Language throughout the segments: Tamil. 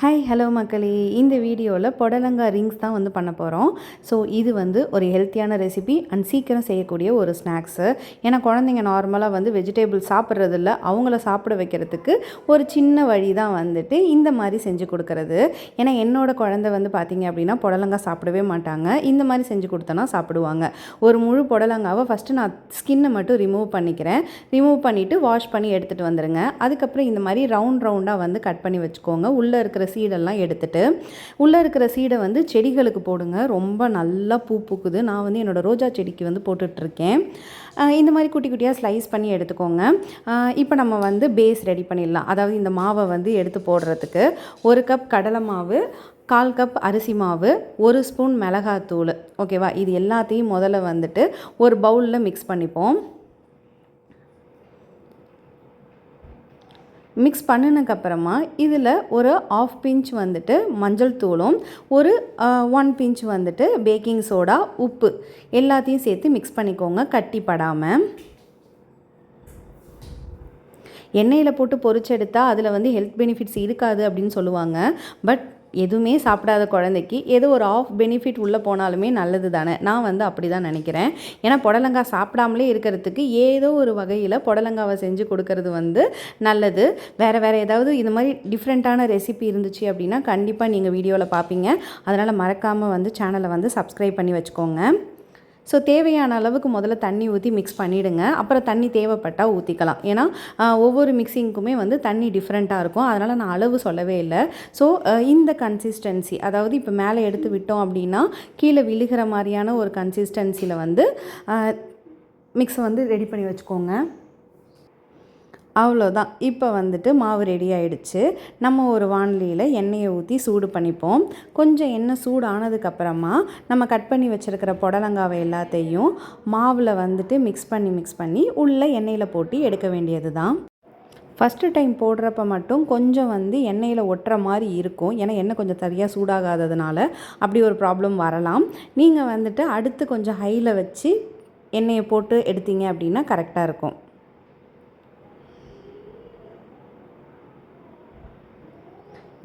ஹாய் ஹலோ மக்களே, இந்த வீடியோவில் புடலங்காய் ரிங்ஸ் தான் வந்து பண்ண போகிறோம். ஸோ இது வந்து ஒரு ஹெல்த்தியான ரெசிபி அண்ட் சீக்கிரம் செய்யக்கூடிய ஒரு ஸ்நாக்ஸு. ஏன்னா குழந்தைங்க நார்மலாக வந்து வெஜிடேபிள் சாப்பிட்றதில்ல, அவங்கள சாப்பிட வைக்கிறதுக்கு ஒரு சின்ன வழி தான் வந்துட்டு இந்த மாதிரி செஞ்சு கொடுக்கறது. ஏன்னா என்னோட குழந்தை வந்து பார்த்திங்க அப்படின்னா புடலங்காய் சாப்பிடவே மாட்டாங்க. இந்த மாதிரி செஞ்சு கொடுத்தோன்னா சாப்பிடுவாங்க. ஒரு முழு புடலங்காவை ஃபஸ்ட்டு நான் ஸ்கின்னை மட்டும் ரிமூவ் பண்ணிக்கிறேன். ரிமூவ் பண்ணிவிட்டு வாஷ் பண்ணி எடுத்துகிட்டு வந்துடுங்க. அதுக்கப்புறம் இந்த மாதிரி ரவுண்டாக வந்து கட் பண்ணி வச்சுக்கோங்க. உள்ளே இருக்கிற சீடெல்லாம் எடுத்துட்டு உள்ளே இருக்கிற சீடை வந்து செடிகளுக்கு போடுங்க. ரொம்ப நல்லா பூ பூக்குது. நான் வந்து என்னோடய ரோஜா செடிக்கு வந்து போட்டுட்ருக்கேன். இந்த மாதிரி குட்டி குட்டியாக ஸ்லைஸ் பண்ணி எடுத்துக்கோங்க. இப்போ நம்ம வந்து பேஸ் ரெடி பண்ணிடலாம். அதாவது இந்த மாவை வந்து எடுத்து போடுறதுக்கு 1 கப் கடலை மாவு, 1/4 கப் அரிசி மாவு, 1 ஸ்பூன் மிளகாத்தூள். ஓகேவா? இது எல்லாத்தையும் முதல்ல வந்துட்டு ஒரு பவுலில் மிக்ஸ் பண்ணிப்போம். மிக்ஸ் பண்ணினதுக்கப்புறமா இதில் ஒரு 1/2 பிஞ்ச் வந்துட்டு மஞ்சள் தூளும், ஒரு 1 பிஞ்ச் வந்துட்டு பேக்கிங் சோடா, உப்பு எல்லாத்தையும் சேர்த்து மிக்ஸ் பண்ணிக்கோங்க, கட்டி படாமல். எண்ணெயில் போட்டு பொரிச்செடுத்தா அதில் வந்து ஹெல்த் பெனிஃபிட்ஸ் இருக்காது அப்படின்னு சொல்லுவாங்க. பட் எதுவுமே சாப்பிடாத குழந்தைக்கு ஏதோ ஒரு ஆஃப் பெனிஃபிட் உள்ளே போனாலுமே நல்லது தானே. நான் வந்து அப்படி தான் நினைக்கிறேன். ஏன்னா புடலங்காய் சாப்பிடாமலே இருக்கிறதுக்கு ஏதோ ஒரு வகையில் புடலங்காவை செஞ்சு கொடுக்கறது வந்து நல்லது. வேறு ஏதாவது இந்த மாதிரி டிஃப்ரெண்ட்டான ரெசிபி இருந்துச்சு அப்படின்னா கண்டிப்பாக நீங்கள் வீடியோவில் பார்ப்பீங்க. அதனால் மறக்காமல் வந்து சேனலை வந்து சப்ஸ்கிரைப் பண்ணி வச்சுக்கோங்க. ஸோ தேவையான அளவுக்கு முதல்ல தண்ணி ஊற்றி மிக்ஸ் பண்ணிவிடுங்க. அப்புறம் தண்ணி தேவைப்பட்டால் ஊற்றிக்கலாம். ஏன்னா ஒவ்வொரு மிக்சிங்க்குமே வந்து தண்ணி டிஃப்ரெண்ட்டாக இருக்கும். அதனால் நான் அளவு சொல்லவே இல்லை. ஸோ இந்த கன்சிஸ்டன்சி, அதாவது இப்போ மேலே எடுத்து விட்டோம் அப்படின்னா கீழே விழுகிற மாதிரியான ஒரு கன்சிஸ்டன்சியில் வந்து மிக்ஸை வந்து ரெடி பண்ணி வச்சுக்கோங்க. அவ்வளோதான். இப்போ வந்துட்டு மாவு ரெடி ஆகிடுச்சு. நம்ம ஒரு வாணலியில் எண்ணெயை ஊற்றி சூடு பண்ணிப்போம். கொஞ்சம் எண்ணெய் சூடு ஆனதுக்கப்புறமா நம்ம கட் பண்ணி வச்சுருக்கிற புடலங்காவை எல்லாத்தையும் மாவில் வந்துட்டு மிக்ஸ் பண்ணி உள்ளே எண்ணெயில் போட்டு எடுக்க வேண்டியது தான். ஃபஸ்ட்டு டைம் போடுறப்ப மட்டும் கொஞ்சம் வந்து எண்ணெயில் ஒட்டுற மாதிரி இருக்கும். ஏன்னா எண்ணெய் கொஞ்சம் சரியாக சூடாகாததுனால அப்படி ஒரு ப்ராப்ளம் வரலாம். நீங்கள் வந்துட்டு அடுத்து கொஞ்சம் ஹையில் வச்சு எண்ணெயை போட்டு எடுத்தீங்க அப்படின்னா கரெக்டாக இருக்கும்.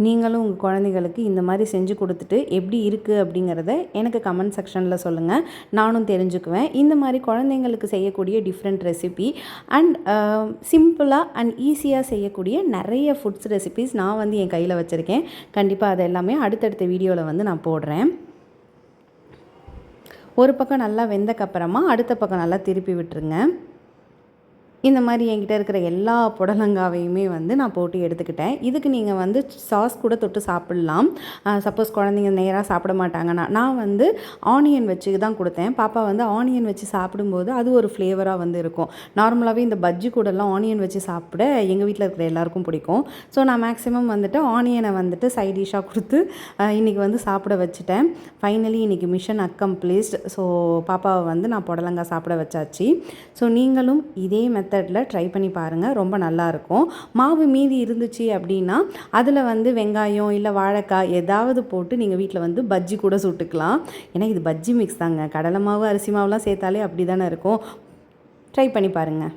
நீங்களும் உங்கள் குழந்தைகளுக்கு இந்த மாதிரி செஞ்சு கொடுத்துட்டு எப்படி இருக்குது அப்படிங்கிறத எனக்கு கமெண்ட் செக்ஷனில் சொல்லுங்கள். நானும் தெரிஞ்சுக்குவேன். இந்த மாதிரி குழந்தைங்களுக்கு செய்யக்கூடிய டிஃப்ரெண்ட் ரெசிபி அண்ட் சிம்பிளாக அண்ட் ஈஸியாக செய்யக்கூடிய நிறைய ஃபுட்ஸ் ரெசிபிஸ் நான் வந்து என் கையில் வச்சுருக்கேன். கண்டிப்பாக அது எல்லாமே அடுத்தடுத்த வீடியோவில் வந்து நான் போடுறேன். ஒரு பக்கம் நல்லா வெந்தக்கப்புறமா அடுத்த பக்கம் நல்லா திருப்பி விட்டுருங்க. இந்த மாதிரி என்கிட்ட இருக்கிற எல்லா புடலங்காவையுமே வந்து நான் போட்டு எடுத்துக்கிட்டேன். இதுக்கு நீங்கள் வந்து சாஸ் கூட தொட்டு சாப்பிட்லாம். சப்போஸ் குழந்தைங்க நேராக சாப்பிட மாட்டாங்கன்னா நான் வந்து ஆனியன் வச்சு தான் கொடுத்தேன். பாப்பா வந்து ஆனியன் வச்சு சாப்பிடும்போது அது ஒரு ஃப்ளேவராக வந்து இருக்கும். நார்மலாகவே இந்த பஜ்ஜி கூடலாம் ஆனியன் வச்சு சாப்பிட எங்கள் வீட்டில் இருக்கிற எல்லாருக்கும் பிடிக்கும். ஸோ நான் மேக்ஸிமம் வந்துட்டு ஆனியனை வந்துட்டு சைட் டிஷ்ஷாக கொடுத்து இன்றைக்கி வந்து சாப்பிட வச்சுட்டேன். ஃபைனலி இன்றைக்கி மிஷன் அக்கம்ப்ளீஸ்ட். ஸோ பாப்பாவை வந்து நான் புடலங்காய் சாப்பிட வச்சாச்சு. ஸோ நீங்களும் இதே மெத்தடில் ட்ரை பண்ணி பாருங்கள். ரொம்ப நல்லாயிருக்கும். மாவு மீதி இருந்துச்சு அப்படின்னா அதில் வந்து வெங்காயம் இல்லை வாழைக்காய் ஏதாவது போட்டு நீங்கள் வீட்டில் வந்து பஜ்ஜி கூட சுட்டுக்கலாம். ஏன்னா இது பஜ்ஜி மிக்ஸ் தாங்க. கடலை மாவு அரிசி மாவுலாம் சேர்த்தாலே அப்படி தானே இருக்கும். ட்ரை பண்ணி பாருங்கள்.